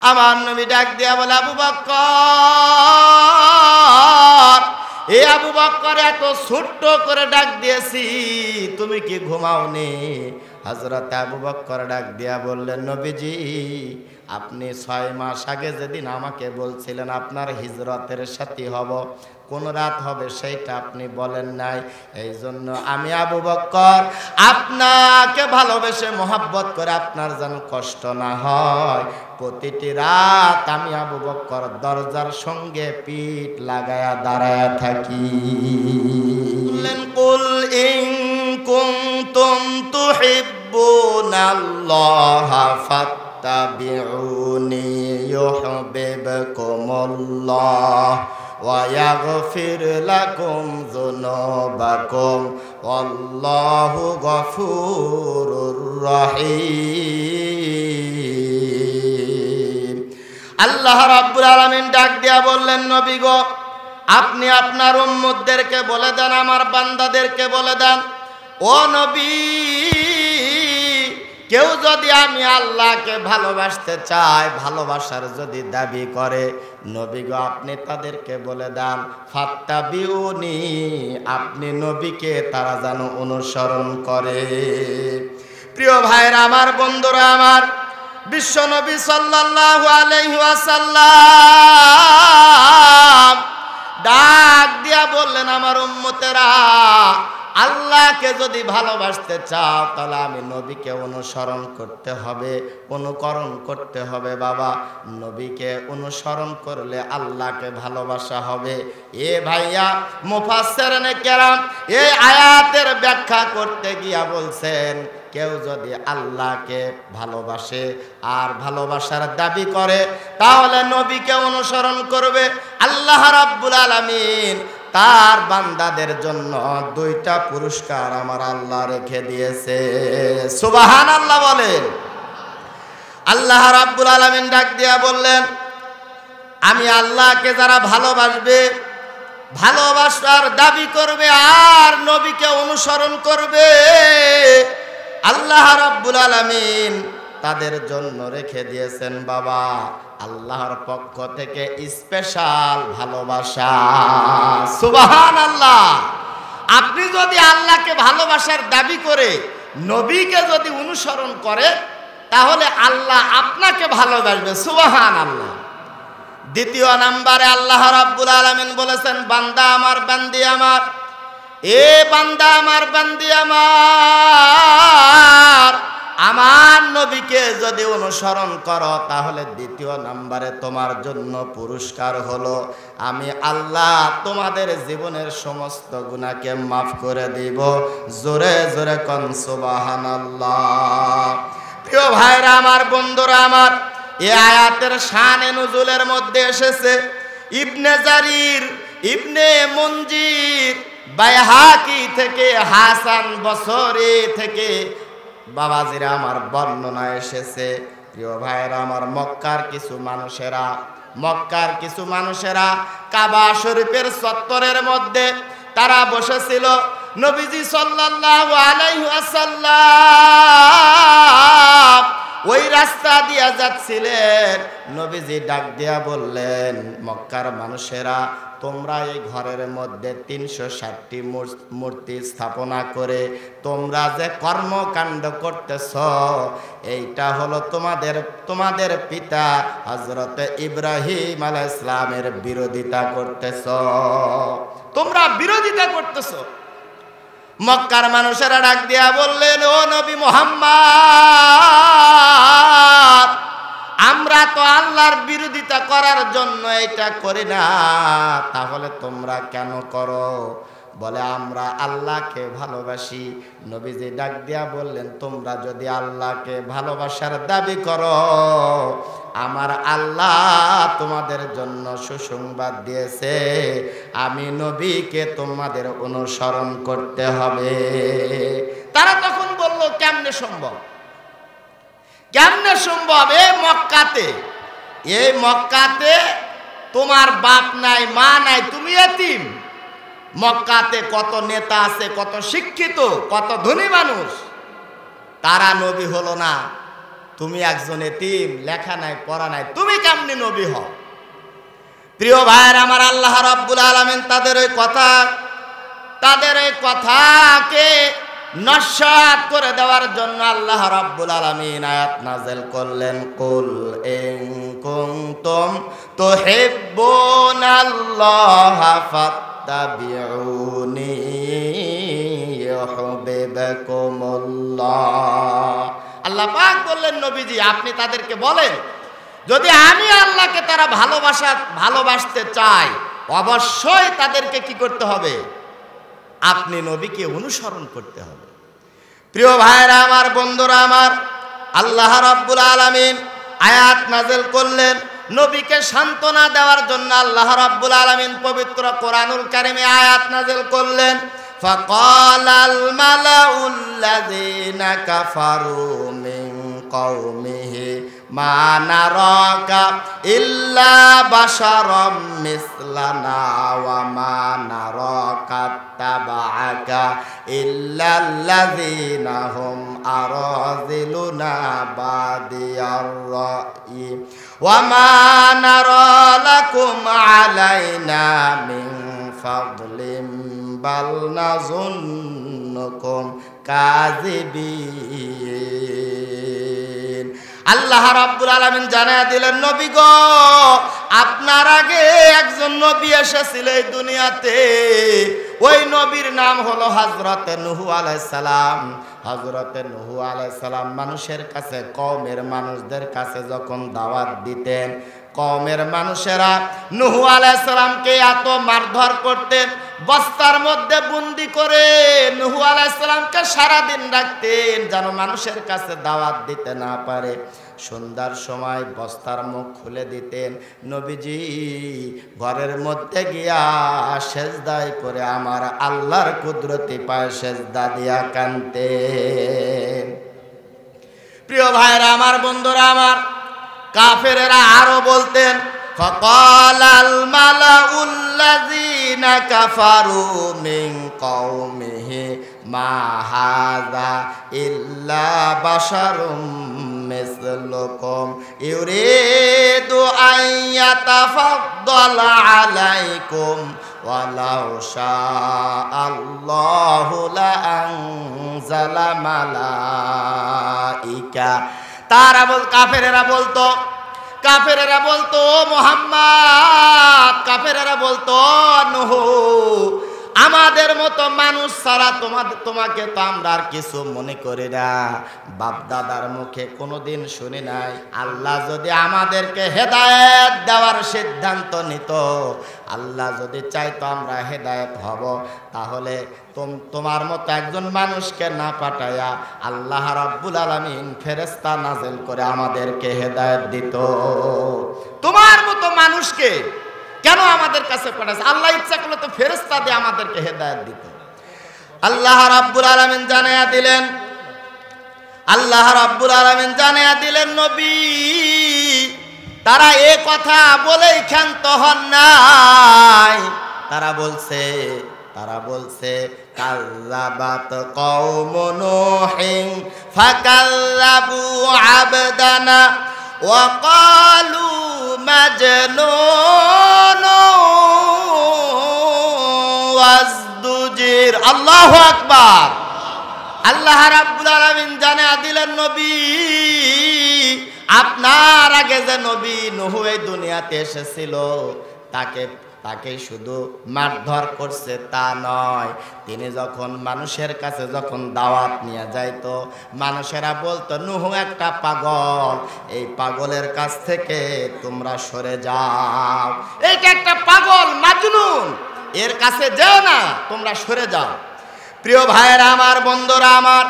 আমার নবী ডাক দিয়া বলে, আবু বকর, এ আবু বকর, এত ছোট্ট করে ডাক দিয়েছি, তুমি কি ঘুমাওনি? হযরত আবু বকর ডাক দিয়া বললেন, নবীজি, আপনি 6 মাস আগে যেদিন আমাকে বলছিলেন আপনার হিজরতের সাথী হব, কোন রাত হবে সেইটা আপনি বলেন নাই। এই জন্য আমি আবু বকর আপনাকে ভালোবেসে মোহাব্বত করে আপনার যেন কষ্ট না হয়, প্রতিটি রাত আমি আবু বকর দরজার সঙ্গে পিঠ লাগায়া দাঁড়ায়া থাকি। বললেন, কুল ইন কুনতুম তুহিব্বুনাল্লাহা ফাত্তাবিউনি ইউহিব্বুকুমুল্লাহ ওয়া ইয়াগফির লাকুম যুনুবাকুম ওয়াল্লাহু গফুরুর রহিম। আল্লাহ রাব্বুল আলামিন ডাক দিয়া বললেন, নবী গো, আপনি আপনার উম্মতদেরকে বলে দেন, আমার বান্দাদেরকে বলে দেন, ও নবী, কেউ যদি আমি আল্লাহকে ভালোবাসতে চায়, ভালোবাসার যদি দাবি করে, নবী গো আপনি তাদেরকে বলে দেন, ফাত্তাবিউনি, আপনি নবীকে তারা যেন অনুসরণ করে। প্রিয় ভাইরা আমার, বন্ধুরা আমার, বিশ্ব নবী সাল্লাল্লাহু আলাইহি ওয়াসাল্লাম ডাক দিয়া বললেন, আমার উম্মতেরা, আল্লাহকে যদি ভালোবাসতে চাও তাহলে আমি নবীকে অনুসরণ করতে হবে, অনুকরণ করতে হবে। বাবা, নবীকে অনুসরণ করলে আল্লাহকে ভালোবাসা হবে। এ ভাইয়া, মুফাসসিরিনে কেরাম এই আয়াতের ব্যাখ্যা করতে গিয়া বলছেন, কেউ যদি আল্লাহকে ভালোবাসে আর ভালোবাসার দাবি করে তাহলে নবীকে অনুসরণ করবে। আল্লাহ রাব্বুল আলামিন তার বান্দাদের জন্য 2টা পুরস্কার আমার আল্লাহ রেখে দিয়েছে। সুবহানাল্লাহ বলেন। আল্লাহ রাব্বুল আলামিন ডাক দিয়া বললেন, আমি আল্লাহকে যারা ভালোবাসবে, ভালোবাসার দাবি করবে আর নবীকে অনুসরণ করবে, আল্লাহ রাব্বুল আলামিন তাদের জন্য রেখে দিয়েছেন বাবা আল্লাহর পক্ষ থেকে স্পেশাল ভালোবাসা। সুবহানাল্লাহ। আপনি যদি আল্লাহকে ভালোবাসার দাবি করে নবীকে যদি অনুসরণ করে তাহলে আল্লাহ আপনাকে ভালোবাসবে। সুবহানাল্লাহ। দ্বিতীয় নম্বরে আল্লাহ রাব্বুল আলামিন বলেছেন, বান্দা আমার, বান্দি আমার, এ বান্দা আমার, বান্দি আমার, আমার নবীকে যদি অনুসরণ করো তাহলে দ্বিতীয় নম্বরে তোমার জন্য পুরস্কার হলো আমি আল্লাহ তোমাদের জীবনের সমস্ত গুনাহকে মাফ করে দিব। জোরে জোরে কোন সুবহানাল্লাহ। প্রিয় ভাইরা আমার, বন্ধুরা আমার, এই আয়াতের শানে নুজুলের মধ্যে এসেছে ইবনে জারির, ইবনে মুনজির, বাইহাকি থেকে, হাসান বসরি থেকে বাবাজিরা আমার বর্ণনা এসেছে। প্রিয় ভাইরা আমার, মক্কার কিছু মানুষেরা কাবা শরীফের চত্বরের মধ্যে তারা বসেছিল। নবীজি সাল্লাল্লাহু আলাইহি ওয়াসাল্লাম ওই রাস্তা দিয়া যাচ্ছিলেন। নবীজি ডাক দিয়া বললেন, মক্কার মানুষেরা, তোমরা এই ঘরের মধ্যে 360টি মূর্তি স্থাপনা করে তোমরা যে কর্মকাণ্ড করতেছ, এইটা হলো তোমাদের পিতা হযরত ইব্রাহিম আলাইহিস সালামের বিরোধিতা করতেছ, তোমরা বিরোধিতা করতেছ। মক্কার মানুষেরা ডাক দিয়া বললেন, ও নবী মুহাম্মদ, আমরা তো আল্লাহর বিরোধিতা করার জন্য এটা করি না, তাহলে তোমরা কেন করো? বলে, আমরা আল্লাহকে ভালোবাসি। নবীজি ডাক দিয়া বললেন, তোমরা যদি আল্লাহকে ভালোবাসার দাবি করো, আমার আল্লাহ তোমাদের জন্য সুসংবাদ দিয়েছে, আমি নবীকে তোমাদের অনুসরণ করতে হবে। তারা তখন বলল, কেমনে সম্ভব? কেমনে সম্ভব? এই মক্কাতে তোমার বাপ নাই, মা নাই, তুমি এতিম। মক্কাতে কত নেতা আছে, কত শিক্ষিত, কত ধনী মানুষ, তারা নবী হলো না। তুমি একজন এতিম, লেখা নাই পড়া নাই, তুমি কেমনি নবী হও? প্রিয় ভাইয়ের আমার, আল্লাহ রাব্বুল আলামিন তাদের ওই কথাকে নস্যাৎ করে দেওয়ার জন্য আল্লাহ রাব্বুল আলামিন আয়াত নাযিল করলেন, কুল ইন কুনতুম তুহিব্বুনাল্লাহা ফাত্তাবিউনি ইউহিব্বুকুমুল্লাহ। আল্লাহ পাক বললেন, নবীজি আপনি তাদেরকে বলেন, যদি আমি আল্লাহকে তারা ভালোবাসতে চায়, অবশ্যই তাদেরকে কি করতে হবে? আপনি নবীকে অনুসরণ করতে হবে। প্রিয় ভাইরা আমার, বন্ধুরা আমার, আল্লাহ রাব্বুল আলামিন আয়াত নাযিল করলেন নবীকে সান্ত্বনা দেওয়ার জন্য। আল্লাহ রাব্বুল আলামিন পবিত্র কোরআনুল কারীমে আয়াত নাযিল করলেন, ফাকালাল মালাউল্লাযীনা কাফারু মিন কওমিহি মা নারাকা ইল্লা বাশারাম মিসলানা ওয়া মা নারাকা তাবাআকা ইল্লাল্লাযীনা হুম আরাযিলুনা বাদিয়ার রা'ই ওয়া মা নারা লাকুম আলাইনা মিন ফাদলিন বাল নাযুন্নুকুম কাযিবিন। আল্লাহ রাব্বুল আলামিন জানায়া দিলেন, নবী গো, আপনার আগে একজন নবী এসেছিল এই দুনিয়াতে। ওই নবীর নাম হলো হযরতে নূহ আলাইহিস সালাম। হযরতে নূহ আলাইহিস সালাম মানুষের কাছে, কওমের মানুষদের কাছে যখন দাওয়াত দিতেন, কওমের মানুষেরা নূহ আলাইহিস সালামকে এত মারধর করতেন, বস্তার মধ্যে বন্দি করে নূহ আলাইহিস সালামকে সারাদিন রাখতেন যেন মানুষের কাছে দাওয়াত দিতে না পারে। সন্ধ্যার সময় বস্তার মুখ খুলে দিতেন, নবীজি ঘরের মধ্যে গিয়া সেজদায় করে আমার আল্লাহর কুদরতি পায়ে সেজদা দিয়া কাঁদতেন। প্রিয় ভাইরা আমার, বন্ধুরা আমার, কাফেরেরা আরো বলতেন, ফাকালাল মালাউল্লাযীনা কাফারু মিন কওমিহি মা হাযা ইল্লা বাশারুম মিসলুকুম ইউরিদু আন ইয়াতাফাদ্দালা আলাইকুম ওয়ালাউ শাআল্লাহু লা আনজালা মালাইকা। তারা কাফেরেরা বলতো মুহাম্মদ, কাফেরেরা বলতো নূহ, আমাদের মতো মানুষ ছাড়া তোমাকে তো আমরা আর কিছু মনে করি না, বাপ দাদার মুখে কোনোদিন শুনি নাই। আল্লাহ যদি আমাদেরকে হেদায়েত দেওয়ার সিদ্ধান্ত নিত, আল্লাহ যদি চাইতো আমরা হেদায়েত হব, তাহলে তোমার মতো একজন মানুষকে না পাঠায়া আল্লাহ রাব্বুল আলামিন ফেরেশতা নাযিল করে আমাদেরকে হেদায়েত দিত। তোমার মতো মানুষকে কেন আমাদের কাছে পাঠাছে? আল্লাহ ইচ্ছা করলে তো ফেরেশতা দিয়ে আমাদেরকে হেদায়েত দিত। আল্লাহ রাব্বুল আলামিন জানায়া দিলেন নবী, তারা এই কথা বলেই ক্ষান্ত হন নাই। তারা বলছে কাল্লাবাত কওমু নূহিন ফাকাল্লাবু আবদানা ওয়া ক্বালু মাজনুন ওয়াজদুজির। আল্লাহু আকবার। আল্লাহ রাব্বুল আলামিন জানিয়ে দিলেন, নবী আপনার আগে যে নবী নূহ এই দুনিয়াতে এসেছিল, তাকে শুধু মারধর করছে তা নয়, তিনি যখন মানুষের কাছে দাওয়াত নিয়ে যাইতো, মানুষেরা বলতো নূহ একটা পাগল, এই পাগলের কাছ থেকে তোমরা সরে যাও, এইটা একটা পাগল মাজনুন, এর কাছে যেও না, তোমরা সরে যাও। প্রিয় ভাইয়েরা আমার, বন্ধুরা আমার,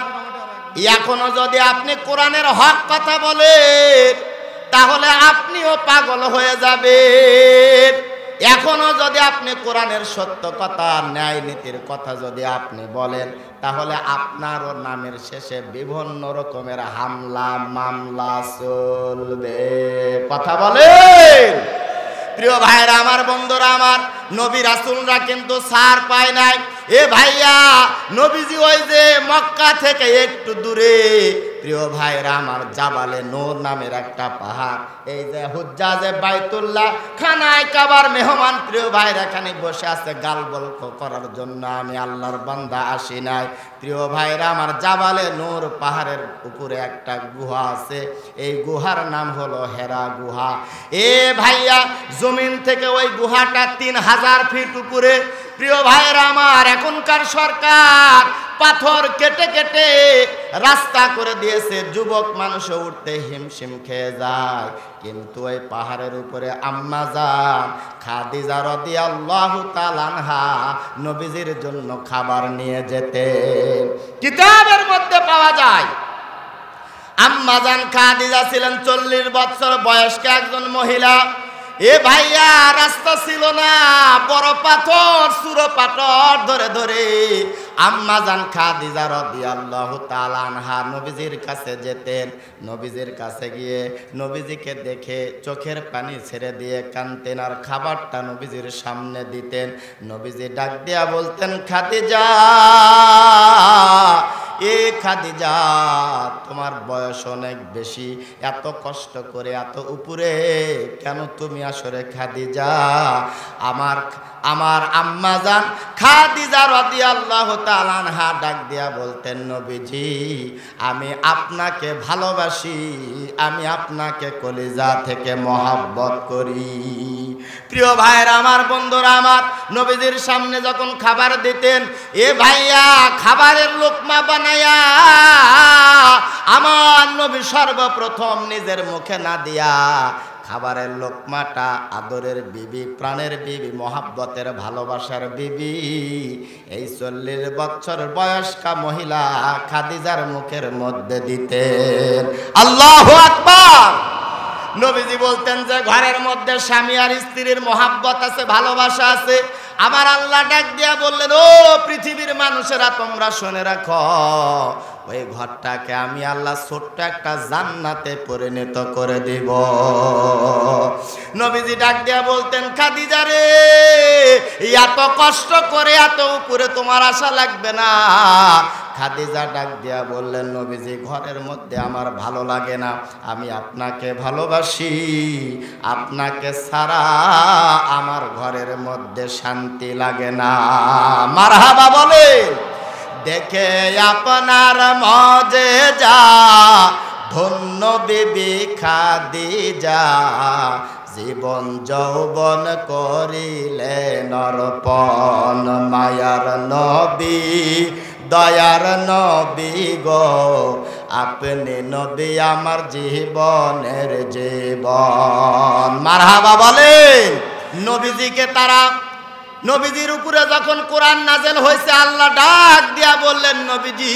এখনো যদি আপনি কোরআনের হক কথা বলেন তাহলে আপনিও পাগল হয়ে যাবেন। এখনো যদি আপনি কোরআনের সত্য কথা, ন্যায় নীতির কথা যদি আপনি বলেন, তাহলে আপনারও নামের শেষে বিভিন্ন রকমের হামলা মামলা চলবে। কথা বলেন। প্রিয় ভাইরা আমার, বন্ধুরা আমার, নবী রাসূলরা কিন্তু ছাড় পায় নাই। এ ভাইয়া, নবীজি ওই যে মক্কা থেকে একটু দূরে প্রিয় ভাইরা আমার, জাবালে নূর নামের একটা পাহাড়, এই যে হুজ্জাজে বাইতুল্লাহ খানায় কাবার মেহমান প্রিয় ভাইরা এখানে বসে আছে গালবল করার জন্য। আমি আল্লাহর বান্দা আসি নাই। প্রিয় ভাইরা আমার, জাবালে নূর পাহাড়ের উপরে একটা গুহা আছে, এই গুহার নাম হলো হেরা গুহা। এ ভাইয়া, জমিন থেকে ওই গুহাটা 3000 ফিট উপরে। প্রিয় ভাইরা আমার, এখনকার সরকার পাথর কেটে কেটে রাস্তা করে দিয়েছে, যুবক মানুষ উঠতে হিমশিম খেয়ে যায়। কিন্তু ওই পাহাড়ের উপরে আম্মা জান খাদিজা রাদিয়াল্লাহু তাআলা আনহা নবীজির জন্য খাবার নিয়ে যেতেন। কিতাবের মধ্যে পাওয়া যায় আম্মা জান খাদিজা ছিলেন 40 বছর বয়স্ক একজন মহিলা। এ ভাইয়া, রাস্তা ছিল না, বড় পাথর সুরো পাথর ধরে ধরে আম্মা জান খাদিজা রাদিয়াল্লাহু তাআলা আনহা নবীজির কাছে যেতেন। নবীজির কাছে গিয়ে নবীজিকে দেখে চোখের পানি ছেড়ে দিয়ে কাঁদতেন আর খাবারটা নবীজির সামনে দিতেন। নবীজি ডাক দিয়া বলতেন, খাদিজা, এ খাদিজা, তোমার বয়স অনেক বেশি, এত কষ্ট করে এত উপরে কেন তুমি আসরে? খাদিজা, আমার আম্মা জান খাদিজা রাদিয়াল্লাহু তাআলা আনহা ডাক দিয়া বলতেন, নবীজি, আমি আপনাকে ভালোবাসি, আমি আপনাকে কলিজা থেকে মহব্বত করি। প্রিয় ভাইরা আমার, বন্ধুরা আমার, নবীজির সামনে যখন খাবার দিতেন, এ ভাইয়া, খাবারের লোকমা বানায়া আমার নবী সর্বপ্রথম নিজের মুখে না দিয়া খাবারের লোকমাটা আদরের বিবি, প্রাণের বিবি, মহাব্বতের ভালোবাসার বিবি, এই 40 বছর বয়স্কা মহিলা খাদিজার মুখের মধ্যে দিতেন। আল্লাহু আকবার। নবীজি বলতেন যে ঘরের মধ্যে স্বামী আর স্ত্রীর মহাব্বত আছে, ভালোবাসা আছে। আমার আল্লাহ ডাক দিয়া বললেন, ও পৃথিবীর মানুষেরা, তোমরা শুনে রাখো, ওই ঘরটাকে আমি আল্লাহ ছোট্ট একটা জান্নাতে পরিণত করে দিব। নবীজি ডাক দিয়া বলতেন, খাদিজা রে, এত কষ্ট করে এত উপরে তোমার আশা লাগবে না। খাদিজা ডাক দিয়া বললেন, নবীজি, ঘরের মধ্যে আমার ভালো লাগে না, আমি আপনাকে ভালোবাসি, আপনাকে ছাড়া আমার ঘরের মধ্যে শান্তি লাগে না। মারহাবা বলে। দেখে আপনার মজেজা, ধন্য বিবি খাদিজা, জীবন যৌবন করিলেন অর্পণ, মায়ার নবী, দয়ার নবী গো, আপনি নবী আমার জীবনের জীবন। মারহাবা বলেন। নবীজিকে তারা, নবীজির উপরে যখন কোরআন নাযিল হয়েছে, আল্লাহ ডাক দিয়া বললেন, নবীজি,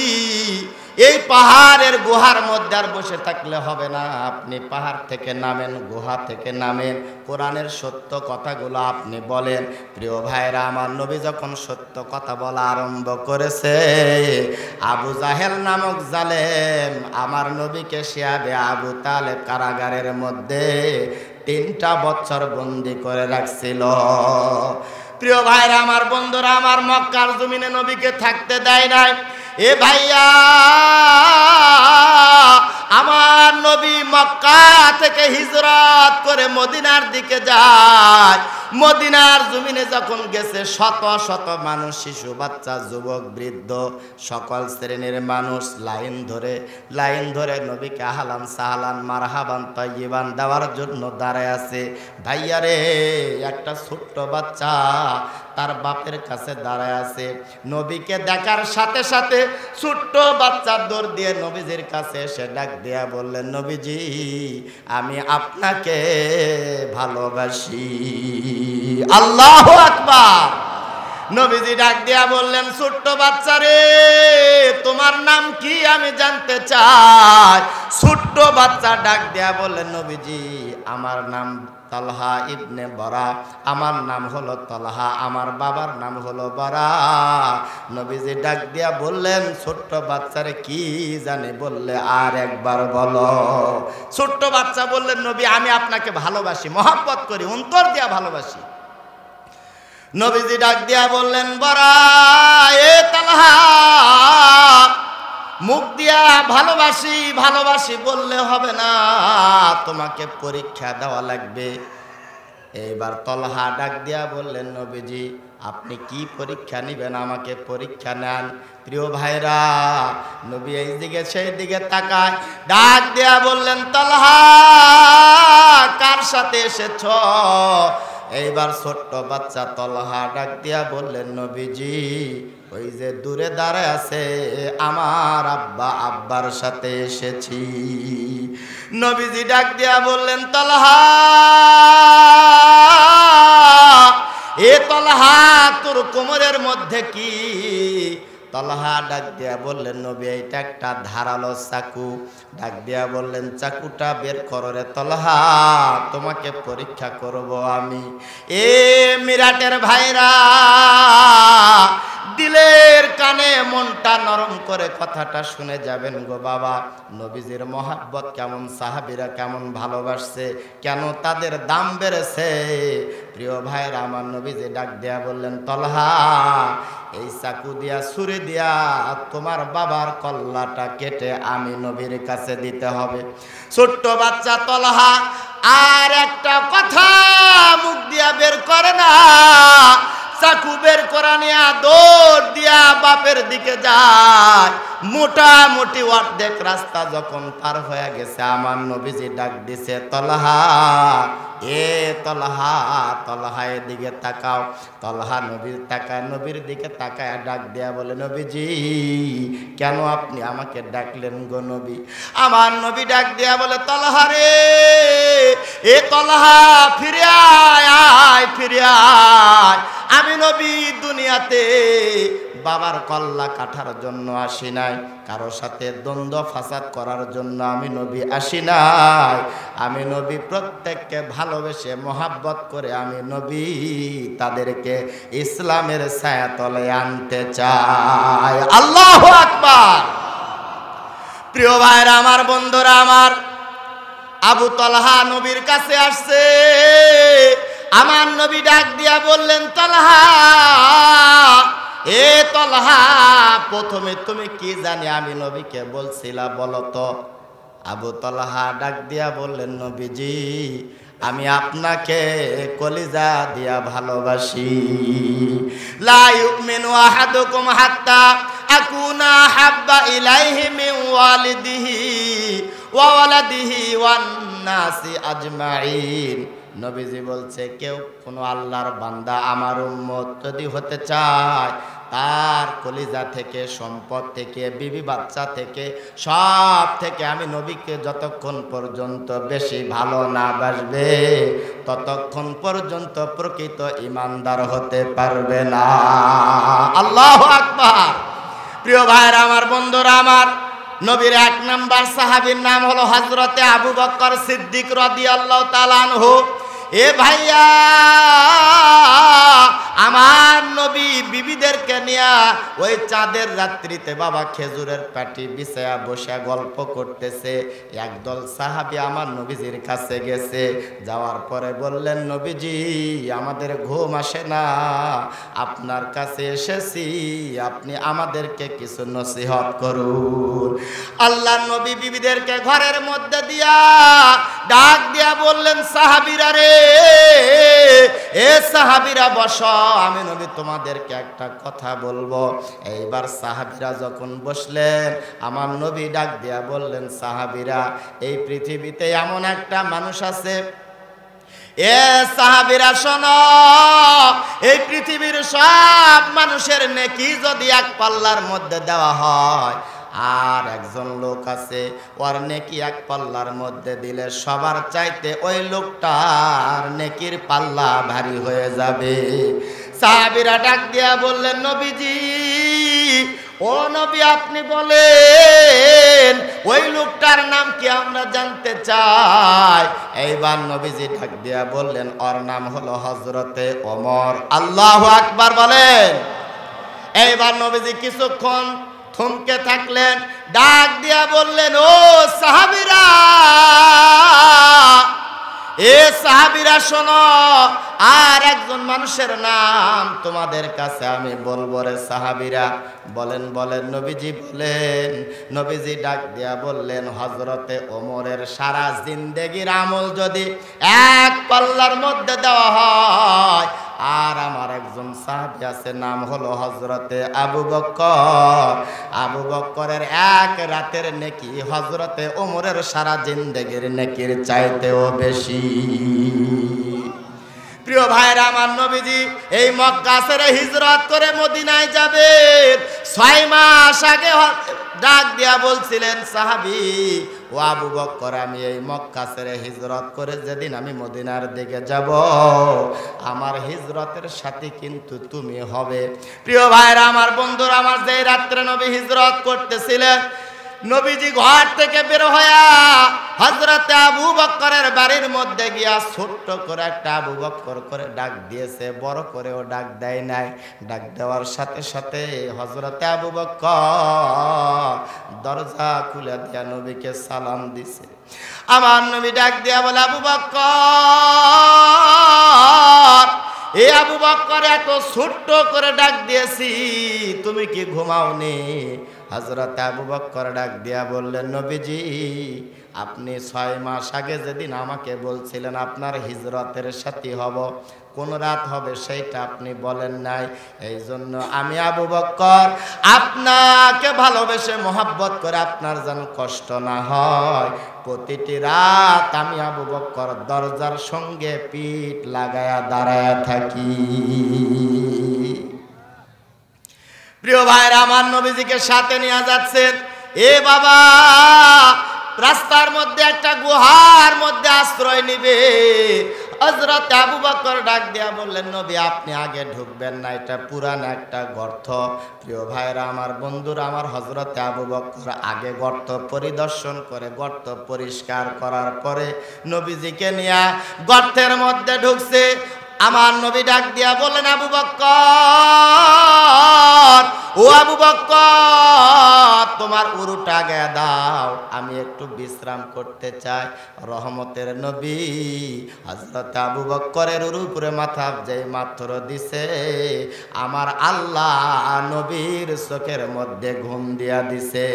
এই পাহাড়ের গুহার মধ্যে আর বসে থাকলে হবে না, আপনি পাহাড় থেকে নামেন, গুহা থেকে নামেন, কোরআনের সত্য কথাগুলো আপনি বলেন। প্রিয় ভাইরা আমার, নবী যখন সত্য কথা বলা আরম্ভ করেছে, আবু জাহেল নামক জালেম আমার নবীকে শিয়াবে আবু তালেব কারাগারের মধ্যে 3টা বছর বন্দী করে রাখছিল। প্রিয় ভাইরা আমার, বন্ধুরা আমার, মক্কার জমিনে নবীকে থাকতে দেয় নাই। এ ভাইয়া, আমার নবী মক্কা থেকে হিজরত করে মদিনার দিকে যায়। মদিনার জমিনে যখন গেছে, শত শত মানুষ, শিশু, বাচ্চা, যুবক, বৃদ্ধ, সকল শ্রেণীর মানুষ লাইন ধরে নবীকে আহলান সাহলান মারহাবান তাইয়িবান দেওয়ার জন্য দাঁড়ায় আছে। ভাইয়া রে, একটা ছোট্ট বাচ্চা তার বাপের কাছে দাঁড়ায় আছে। নবীকে দেখার সাথে সাথে ছোট্ট বাচ্চা দৌড় দিয়ে নবীজির কাছে এসে ডাক দিয়া বললেন, নবীজি, আমি আপনাকে ভালোবাসি। আল্লাহু আকবার। নবীজি ডাক দিয়া বললেন, ছোট্ট বাচ্চা রে, তোমার নাম কি আমি জানতে চাই। ছোট্ট বাচ্চা ডাক দিয়া বললেন, নবীজি, আমার নাম তালহা ইবনে বরা, আমার নাম হলো তালহা, আমার বাবার নাম হলো বরা। নবীজি ডাক দিয়া বললেন, ছোট্ট বাচ্চারে কি জানে? বললে, আর একবার বলো। ছোট্ট বাচ্চা বললেন, নবী, আমি আপনাকে ভালোবাসি, মহব্বত করি, অন্তর দিয়া ভালোবাসি। নবীজি ডাক দিয়া বললেন, বরা, এ তালহা, মুখ দিয়া ভালোবাসি ভালোবাসি বললে হবে না, তোমাকে পরীক্ষা দেওয়া লাগবে। এইবার তলহা ডাক দিয়া বললেন, নবীজি আপনি কি পরীক্ষা নিবেন, আমাকে পরীক্ষা নেন। প্রিয় ভাইরা, নবী এই দিকে সেই দিকে তাকায়, ডাক দিয়া বললেন, তলহা কার সাথে এসেছ? এইবার ছোট্ট বাচ্চা তলহা ডাক দিয়া বললেন, নবীজি ওই যে দূরে দাঁড়ায় আছে আমার আব্বা, আব্বার সাথে এসেছি। নবীজি ডাক দিয়া বললেন, তলহা এ তলহা তোর কোমরের মধ্যে কি? তলহা ডাক দিয়া বললেন, নবী এটা একটা ধারালো চাকু। ডাক দিয়া বললেন, চাকুটা বের করো রে তলহা, তোমাকে পরীক্ষা করব আমি। এ মিরাটের ভাইরা, দিলের কানে মনটা নরম করে কথাটা শুনে যাবেন গো বাবা। নবীজির মহাব্বত কেমন, সাহাবীরা কেমন ভালোবাসছে, কেন তাদের দাম বেড়েছে। প্রিয় ভাইরা আমার, নবীজি ডাক দিয়া বললেন, তলহা এই চাকু দিয়া ছুরি দিয়া তোমার বাবার কল্লাটা কেটে আমি নবীর কাছে দিতে হবে। ছোট্ট বাচ্চা তলহা আর একটা কথা মুখ দিয়া বের করে না, চাকু বের করা নিয়ে দৌড় দিয়া বাপের দিকে যায়। মোটামুটি অর্ধেক রাস্তা যখন পার হয়ে গেছে, আমার নবীজি ডাক দিছে, তলহা এ তলহা, তলহা এদিকে তাকাও। তলহা নবীর তাকায়, নবীর দিকে তাকায় ডাক দেয়া বলে, নবীজি কেন আপনি আমাকে ডাকলেন গো নবী? আমার নবী ডাক দেয়া বলে, তলহা রে, এ তলহা ফিরে আয়, আয় ফিরে আয়। আমি নবী দুনিয়াতে বাবার কল্লা কাটার জন্য আসি নাই, কারো সাথে দ্বন্দ্ব ফাসাদ করার জন্য আমি নবী আসি নাই। আমি নবী প্রত্যেককে ভালোবেসে মহাব্বত করে আমি নবী তাদেরকে ইসলামের ছায়াতলে আনতে চাই। আল্লাহু আকবার। প্রিয় ভাইরা আমার, বন্ধুরা আমার, আবু তলহা নবীর কাছে আসছে। আমার নবী ডাক দিয়া বললেন, তলহা এ তলহা প্রথমে তুমি কি জানি আমি নবীকে বলছিলা বলো তো? আবু তলহা ডাক দিয়া বললেন, নবীজি আমি আপনাকে কলিজা দিয়া ভালোবাসি। লা ইউমিনু আহাদুকুম হাত্তা আকুনা হাব্বা ইলাইহি মিন ওয়ালিদিহি ওয়া ওয়ালাদিহি ওয়ান নাসি আজমাইন। নবীজি বলছে, কেউ কোনো আল্লাহর বান্দা আমার উম্মত যদি হতে চায়, তার কলিজা থেকে, সম্পদ থেকে, বিবি বাচ্চা থেকে, সব থেকে আমি নবীকে যতক্ষণ পর্যন্ত বেশি ভালো না বাসবে, ততক্ষণ পর্যন্ত প্রকৃত ঈমানদার হতে পারবে না। আল্লাহু আকবার। প্রিয় ভাইরা আমার, বন্ধুরা আমার, নবীর এক নাম্বার সাহাবীর নাম হলো হযরতে আবু বকর সিদ্দিক রাদিয়াল্লাহু তাআলা আনহু। এ ভাইয়া, আমার নবী বিবিদেরকে নিয়ে ওই চাঁদের রাত্রিতে বাবা খেজুরের পাটি বিছায়া বসে গল্প করতেছে। একদল সাহাবী আমার নবীজির কাছে গেছে, যাওয়ার পরে বললেন, নবীজি আমাদের ঘুম আসে না, আপনার কাছে এসেছি, আপনি আমাদেরকে কিছু নসিহত করুন। আল্লাহর নবী বিবিদেরকে ঘরের মধ্যে দিয়া ডাক দিয়া বললেন, সাহাবীরা রে, এ সাহাবীরা বসো, আমি নবী তোমাদেরকে একটা কথা বলবো। এইবার সাহাবীরা যখন বসলেন, আমার নবী ডাক দিয়া বললেন, সাহাবীরা এই পৃথিবীতে এমন একটা মানুষ আছে, এ সাহাবীরা শোনো, এই পৃথিবীর সব মানুষের নেকি যদি এক পাল্লার মধ্যে দেওয়া হয়, আর একজন লোক আছে, ওর নেকি এক পাল্লার মধ্যে দিলে সবার চাইতে ওই লোকটার নেকির পাল্লা ভারী হয়ে যাবে। সাহাবীরা ডাক দিয়া বললেন, নবীজি ও নবী আপনি বলেন ওই লোকটার নাম কি, আমরা জানতে চাই। এইবার নবীজি ডাক দিয়া বললেন, ওর নাম হলো হযরতে ওমর। আল্লাহু আকবার বলেন। এইবার নবীজি কিছুক্ষণ থমকে থাকলেন, ডাক দিয়া বললেন, ও সাহাবীরা, এ সাহাবীরা শোনো, আর একজন মানুষের নাম তোমাদের কাছে আমি বলবো রে সাহাবীরা। বলেন বলেন নবীজি বলেন। নবীজি ডাক দিয়া বললেন, হযরতে ওমরের সারা জিন্দেগির আমল যদি এক পাল্লার মধ্যে দেওয়া হয়, আর আমার একজন সাহাবী আছে নাম হলো হযরতে আবু বকর, আবু বকরের এক রাতের নেকি হযরতে ওমরের সারা জিন্দেগির নেকির চাইতেও বেশি। প্রিয় ভাইরা আমার, নবীজি এই মক্কা ছেড়ে হিজরত করে মদিনায় যাবেন 6 মাস আগে ডাক দিয়া বলছিলেন, সাহাবী ও আবু বকর, আমি এই মক্কা ছেড়ে হিজরত করে যেদিন আমি মদিনার দিকে যাব, আমার হিজরতের সাথে কিন্তু তুমি হবে। প্রিয় ভাইরা আমার, বন্ধুরা আমার, যে রাত্রে নবী হিজরত করতেছিলেন, নবীজি ঘর থেকে বের হইয়া হযরতে আবু বকরের বাড়ির মধ্যে গিয়া ছোট্ট করে একটা আবু বকর করে ডাক দিয়েছে, বড় করেও ডাক দেয় নাই। ডাক দেওয়ার সাথে সাথে হযরতে আবু বকর দরজা খুলে দিয়া নবীকে সালাম দিছে। আমার নবী ডাক দিয়া বলে, আবু বকর, এ আবু বকর, এত ছোট্ট করে ডাক দিয়েছি, তুমি কি ঘুমাওনি? হযরতে আবু বকর ডাক দিয়া বললেন, নবীজি, আপনি 6 মাস আগে যেদিন আমাকে বলছিলেন আপনার হিজরতের সাথী হব, কোন রাত হবে সেইটা আপনি বলেন নাই। এই জন্য আমি আবু বকর আপনাকে ভালোবেসে মহব্বত করে আপনার যেন কষ্ট না হয়, প্রতিটি রাত আমি আবু বকর দরজার সঙ্গে পিঠ লাগায়া দাঁড়ায়া থাকি। প্রিয় ভাইরা আমার, নবীজিকে সাথে নিয়ে যাচ্ছেন। এ বাবা, রাস্তার মধ্যে একটা গুহার মধ্যে আশ্রয় নিবে। হযরত আবু বকর ডাক দিয়া বললেন, নবী, আপনি আগে ঢুকবেন না, এটা পুরান একটা গর্ত। প্রিয় ভাইরা আমার, বন্ধুরা আমার, হযরত আবু বকর আগে গর্ত পরিদর্শন করে গর্ত পরিষ্কার করার পরে নবীজিকে নিয়ে গর্তের মধ্যে ঢুকছে। আমার নবী ডাক দিয়া বললেন, আবু বকর, ও আবু বকর, তোমার উরুটা আগে দাও, আমি একটু বিশ্রাম করতে চাই। রহমতের নবী হযরত আবু বকরের উপরে মাথা যেই মাত্র দিছে, আমার আল্লাহ নবীর চোখের মধ্যে ঘুম দিয়া দিছে।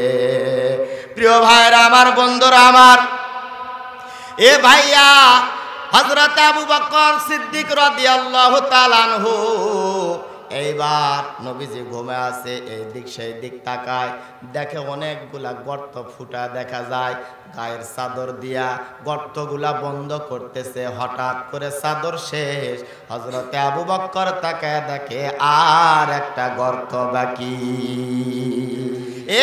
প্রিয় ভাইরা আমার, বন্ধুরা আমার, এ ভাইয়া, হযরত আবু বকর সিদ্দিক রাদিয়াল্লাহু তাআলা আনহু এইবার নবীজি ঘুমে আছে, এই দিক সেই দিক তাকায়, দেখে অনেকগুলা গর্ত ফুটা দেখা যায়, গায়ের চাদর দিয়া গর্তগুলা বন্ধ করতেছে। হঠাৎ করে চাদর শেষ, হযরতে আবু বকর তাকায় দেখে আর একটা গর্ত বাকি।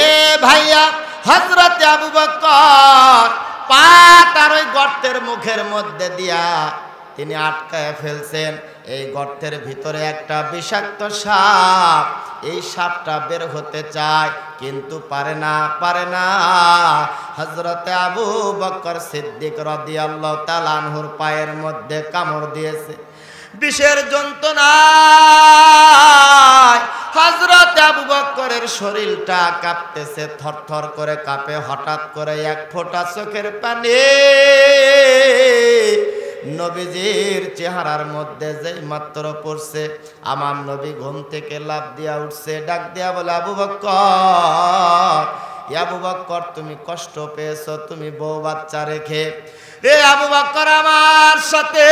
এ ভাইয়া, হযরতে আবু বকর পা তার ওই গর্তের মুখের মধ্যে দিয়া তিনি আটকায় ফেলছেন। এই গর্তের ভিতরে একটা বিষাক্ত সাপ, এই সাপটা বের হতে চায় কিন্তু পারে না। হযরতে আবু বকর সিদ্দিক রাদিয়াল্লাহু তাআলা আনহুর পায়ের মধ্যে কামড় দিয়েছে। বিষের যন্ত্রণায় হযরত আবু বকরের শরীরটা কাঁপতেছে, থরথর করে কাঁপে। হঠাৎ করে এক ফোঁটা চোখের পানি নবীজির চেহারার মধ্যে যেই মাত্র পড়ছে, আমার নবী ঘুম থেকে লাফ দিয়া উঠছে, ডাক দিয়া বলে, আবু বকর, আবু বকর, তুমি কষ্ট পেয়েছো, তুমি বউ বাচ্চা রেখে রে আবু বকর আমার সাথে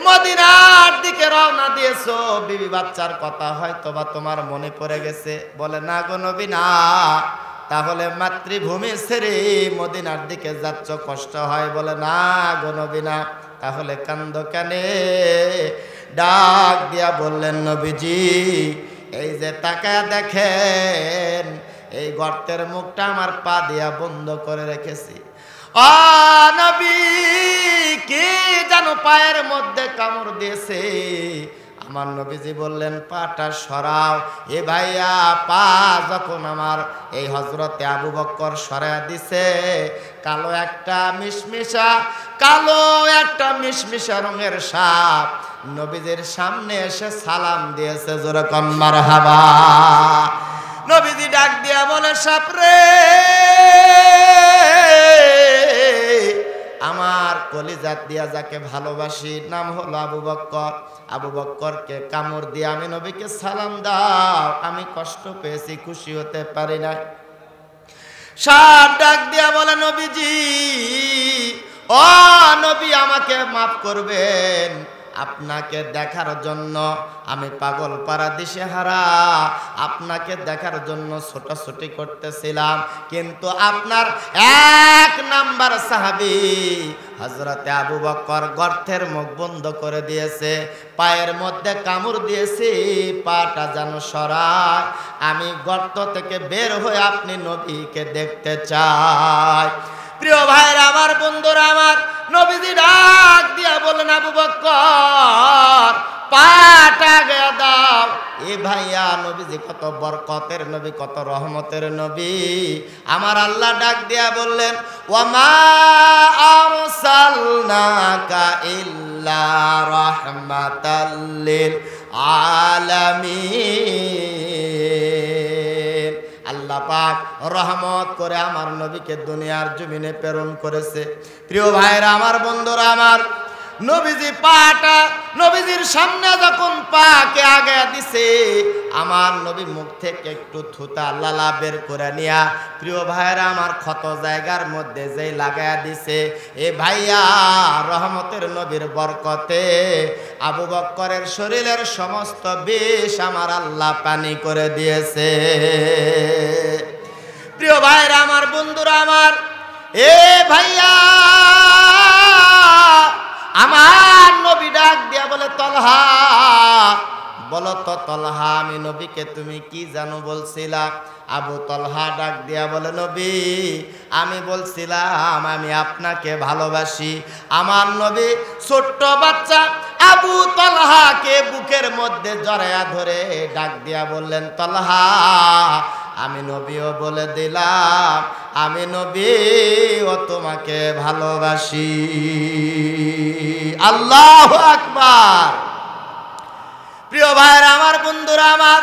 মদিনার দিকে রওনা দিয়েছো, বিবি বাচ্চার কথা হয়তো বা তোমার মনে পড়ে গেছে। বলে, না গো নবী, না। তাহলে মাতৃভূমি ছেড়ে মদিনার দিকে যাচ্ছ, কষ্ট হয়? বলে, না গো নবী, না। তাহলে কান্দো কেনে? ডাক দিয়া বললেন, নবীজি, এই যে তাকায়া দেখেন, এই গর্তের মুখটা আমার পা দিয়া বন্ধ করে রেখেছি। ও নবী, কি জানো পায়ের মধ্যে কামড় দিয়েছে। আমার নবীজি বললেন, পাটা সরাও। এ ভাইয়া, পা যখন আমার এই হযরতে আবু বকর সরায়া দিছে, কালো একটা মিশমিশা রঙের সাপ নবীজির সামনে এসে সালাম দিয়েছে। জোরে কম মারহাবা। নবীজি ডাক দিয়া বলে, সাপ রে, আমার কলিজাত দিয়া যাকে ভালোবাসি নাম হলো আবু বক্কর। আবু বক্করকে কামড় দিয়ে আমি নবীকে সালাম দাও, আমি কষ্ট পেয়েছি, খুশি হতে পারি না। সাপ ডাক দিয়া বলে, নবীজি, ও নবী, আমাকে মাফ করবেন, আপনাকে দেখার জন্য আমি পাগল পাড়া দিশেহারা, আপনাকে দেখার জন্য ছোটাছুটি করতেছিলাম, কিন্তু আপনার এক নাম্বার সাহাবী হযরতে আবু বকর গর্তের মুখ বন্ধ করে দিয়েছে, পায়ের মধ্যে কামড় দিয়েছে, পাটা যেন সরায়, আমি গর্ত থেকে বের হয়ে আপনি নবীকে দেখতে চাই। প্রিয় ভাইরা আমার, বন্ধুরা আমার, নবীজি ডাক দিয়া বলেন, আবু বকর পাটা গেয়া দাও। এ ভাইয়া, নবীজি কত বরকতের নবী, কত রহমতের নবী। আমার আল্লাহ ডাক দিয়া বললেন, ওয়ামা আরসালনাকা ইল্লা রাহমাতাল লিল আলামিন। আল্লাহ পাক রহমত করে আমার নবীকে দুনিয়ার জমিনে প্রেরণ করেছে। প্রিয় ভাইরা আমার, বন্ধুরা আমার, নবীজি পাটা নবীজির সামনে যখন পাকে আগে দিছে, আমার নবী মুখ থেকে একটু থুতা লালা বের করে নিয়া, প্রিয় ভাইরা আমার, ক্ষত জায়গার মধ্যে যেই লাগায়া দিছে, এ ভাইয়া, রহমতের নবীর বরকতে আবু বক্করের শরীরের সমস্ত বিষ আমার আল্লাহ পানি করে দিয়েছে। প্রিয় ভাইরা আমার, বন্ধুরা আমার, এ ভাইয়া, আমার নবী ডাক দিয়া বলে, তলহা, বলো তো তলহা, আমি নবীকে তুমি কি জানো বলছিলা? আবু তলহা ডাক দিয়া বলে, নবী, আমি বলছিলাম আমি আপনাকে ভালোবাসি। আমার নবী ছোট্ট বাচ্চা আবু তলহাকে বুকের মধ্যে জড়ায়া ধরে ডাক দিয়া বললেন, তলহা, আমি নবীও বলে দিলাম, আমি নবীও তোমাকে ভালোবাসি। আল্লাহু আকবার। প্রিয় ভাইরা আমার, বন্ধুরা আমার,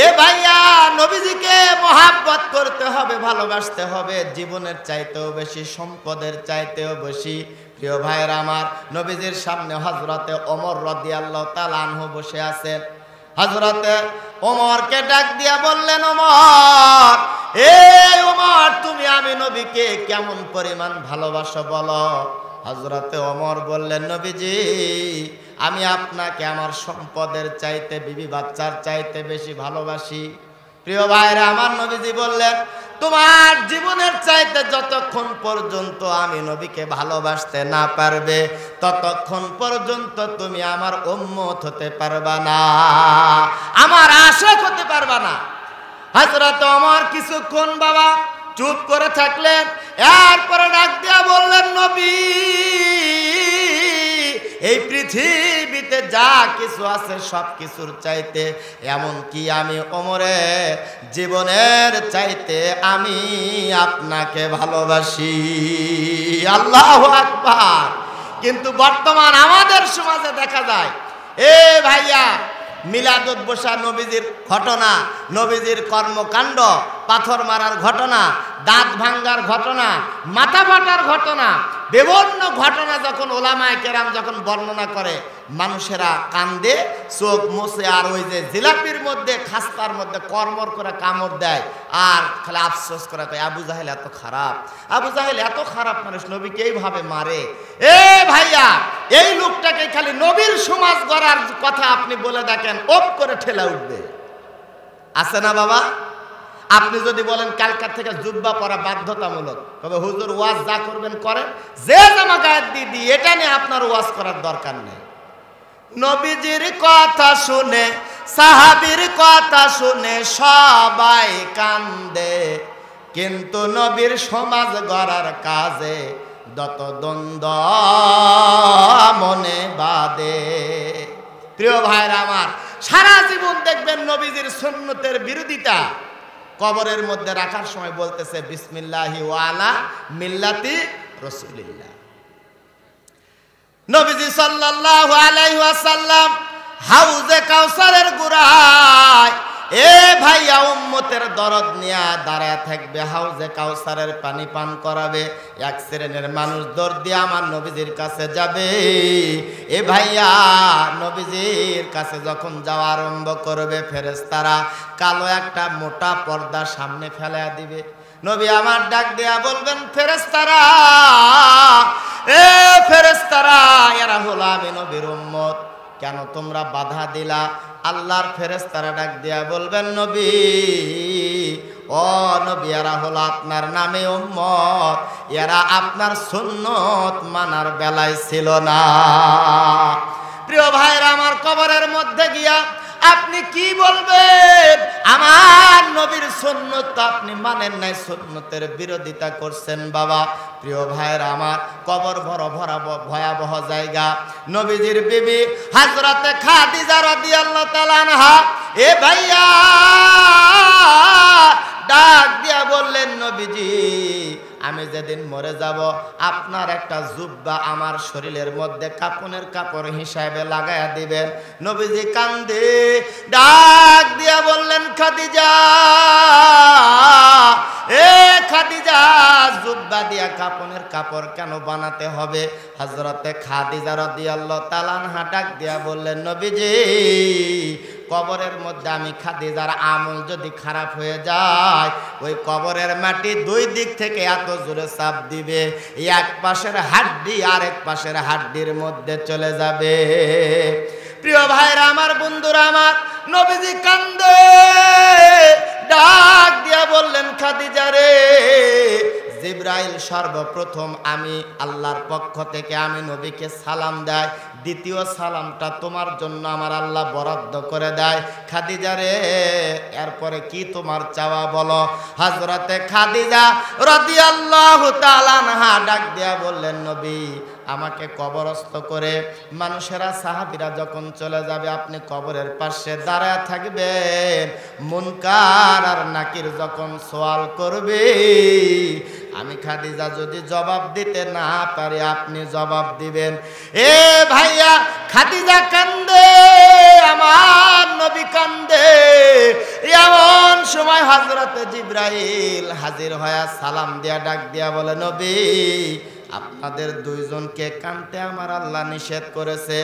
এ ভাইয়া, নবীজিকে মহাব্বত করতে হবে, ভালোবাসতে হবে, জীবনের চাইতেও বেশি, সম্পদের চাইতেও বেশি। প্রিয় ভাইরা আমার, নবীজির সামনে হযরতে ওমর রাদিয়াল্লাহু তাআলা আনহু বসে আছেন। হযরতে ওমরকে ডাক দিয়া বললেন, ওমর, এই ওমর, তুমি আমি নবীকে কেমন পরিমাণ ভালোবাসো বলো। হযরতে ওমর বললেন, নবীজি, আমি আপনাকে আমার সম্পদের চাইতে, বিবি বাচ্চার চাইতে বেশি ভালোবাসি। প্রিয় ভাইরা আমার, নবীজি বললেন, তোমার জীবনের চাইতে যতক্ষণ পর্যন্ত আমি নবীকে ভালোবাসতে না পারবে, ততক্ষণ পর্যন্ত তুমি আমার উম্মত হতে পারবা না, আমার আশিক হতে পারবা না। হযরত ওমর কিছুক্ষণ বাবা চুপ করে থাকলেন, এরপরে ডাক দিয়া বললেন, নবী, এই পৃথিবীতে যা কিছু আছে সব কিছুর চাইতে, এমন কি আমি ওমরের জীবনের চাইতে আমি আপনাকে ভালোবাসি। আল্লাহু আকবার। কিন্তু বর্তমান আমাদের সমাজে দেখা যায়, এ ভাইয়া, মিলাদুত বসা নবীজির ঘটনা, নবীজির কর্মকাণ্ড, পাথর মারার ঘটনা, দাঁত ভাঙ্গার ঘটনা, মাথা ফাটার ঘটনা, বিভিন্ন ঘটনা যখন ওলামায়ে কেরাম যখন বর্ণনা করে, মানুষেরা কান্দে, চোখ মুছে, আর ওই যে জিলাপির মধ্যে, খাস্তার মধ্যে কর্মর করে কামড় দেয়, আর খালি আফসোস করে, আবু জাহেল এত খারাপ, আবু জাহেল এত খারাপ মানুষ, নবীকে এইভাবে মারে। এ ভাইয়া, এই লোকটাকে খালি নবীর সমাজ গড়ার কথা আপনি বলে দেখেন, ওপ করে ঠেলা উঠবে। আছে না বাবা? আপনি যদি বলেন কালকার থেকে জুব্বা পরা বাধ্যতামূলক, তবে হুজুর ওয়াজ যা করবেন করেন, যে জামা গায়ে দিদি, এটা নিয়ে আপনার ওয়াজ করার দরকার নেই। নবীজির কথা শুনে, সাহাবীর কথা শুনে সবাই কান্দে, কিন্তু নবীর সমাজ গড়ার কাজে যত দ্বন্দ্ব মনে বাদে। প্রিয় ভাইরা আমার, সারা জীবন দেখবেন নবীজির সুন্নতের বিরোধিতা কবরের মধ্যে রাখার সময় বলতেছে, বিসমিল্লাহি ওয়া আলা মিল্লাতি রাসূলিল্লাহ। নবীজি সাল্লাল্লাহু আলাইহি ওয়াসাল্লাম হাউজে কাউসারের গুড়ায় এ ভাইয়া উম্মতের দরদ নিয়া দাঁড়ায় থাকবে, হাউজে কাউসারের পানি পান করাবে। এক শ্রেণীর মানুষ দৌড় দিয়ে আমার নবীজির কাছে যাবে। এ ভাইয়া নবীজির কাছে যখন যাওয়া আরম্ভ করবে, ফেরেশতারা কালো একটা মোটা পর্দা সামনে ফেলে দিবে। নবী আমার ডাক দেয়া বলবেন, ফেরেশতারা, এ ফেরেশতারা, এরা হলো আমি নবীর উম্মত, কেন তোমরা বাধা দিলা? আল্লাহর ফেরেশতারা ডাক দিয়া বলবেন, নবী, ও নবী, এরা হলো আপনার নামে উম্মত, এরা আপনার সুন্নত মানার বেলায় ছিল না। প্রিয় ভাইরা আমার, কবরের মধ্যে গিয়া আপনি কি বলবেন? আমার নবীর সুন্নত তো আপনি মানেন নাই, সুন্নতের বিরোধিতা করছেন বাবা। প্রিয় ভাইরা আমার, কবর ভয়াবহ জায়গা। নবীজির বিবি হযরতে খাদিজা রাদিয়াল্লাহু তাআলা আনহা, এ ভাইয়া ডাক দিয়া বললেন, নবীজি, আমি যেদিন মরে যাব আপনার একটা জুব্বা আমার শরীরের মধ্যে কাপনের কাপড় হিসাবে লাগায়া দিবেন। নবীজি কান্দে ডাক দিয়া বললেন, খাদিজা, এ খাদিজা, জুব্বা দিয়া কাপনের কাপড় কেন বানাতে হবে? হযরতে খাদিজা রাদিয়াল্লাহু তাআলা আনহা ডাক দিয়া বললেন, নবীজি, কবরের মধ্যে আমি খাদিজার আমল যদি খারাপ হয়ে যায়, ওই কবরের মাটি দুই দিক থেকে এত জোরে চাপ দিবে, এক পাশের হাড্ডি আরেক পাশের হাড্ডির মধ্যে চলে যাবে। প্রিয় ভাইরা আমার, বন্ধুরা আমার, নবীজি কান্দে ডাক দিয়া বললেন, খাদিজা রে, জিবরাইল সর্বপ্রথম আমি আল্লাহর পক্ষ থেকে আমি নবীকে সালাম দেয়, দ্বিতীয় সালামটা তোমার জন্য আমার আল্লাহ বরাদ্দ করে দেয়। খাদিজা রে, এরপরে কি তোমার চাওয়া বলো? হযরতে খাদিজা রাদিয়াল্লাহু তাআলা আনহা ডাক দিয়া বললেন, নবী, আমাকে কবরস্থ করে মানুষেরা সাহাবীরা যখন চলে যাবে, আপনি কবরের পাশে দাঁড়ায় থাকবেন। মুনকার আর নাকির যখন সওয়াল করবে, আমি খাদিজা যদি জবাব দিতে না পারি, আপনি জবাব দিবেন। এ ভাইয়া, খাদিজা কান্দে, আমার নবী কান্দে। এমন সময় হযরতে জিবরাইল হাজির হয়ে সালাম দিয়া ডাক দিয়া বলে, নবী, আপনাদের দুইজনকে কানতে আমার আল্লাহ নিষেধ করেছে।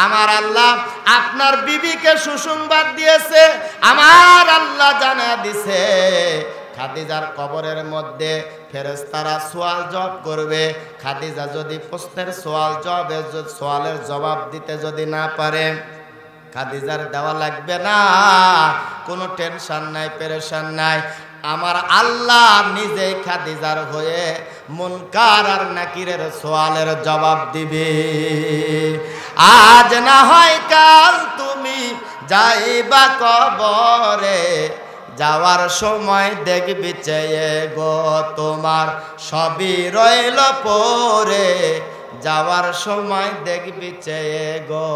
আমার আল্লাহ আপনার বিবিকে সুসংবাদ দিয়েছে, আমার আল্লাহ জানা দিছে খাদিজার কবরের মধ্যে ফেরেশতারা সওয়াল জবাব করবে। খাদিজা যদি প্রশ্নের সওয়ালের জবাব দিতে যদি না পারে, খাদিজার দেওয়া লাগবে না, কোনো টেনশন নাই, পেরেশান নাই। আমার আল্লাহ নিজে খাদিজার হয়ে মুনকার আর নাকিরের সওয়ালের জবাব দিবে। আজ না হয় কাল তুমি যাইবা কবরে, যাওয়ার সময় দেখবি চেয়ে গো, তোমার সবই রইল পরে, যাওয়ার সময় দেখবি চেয়ে গো।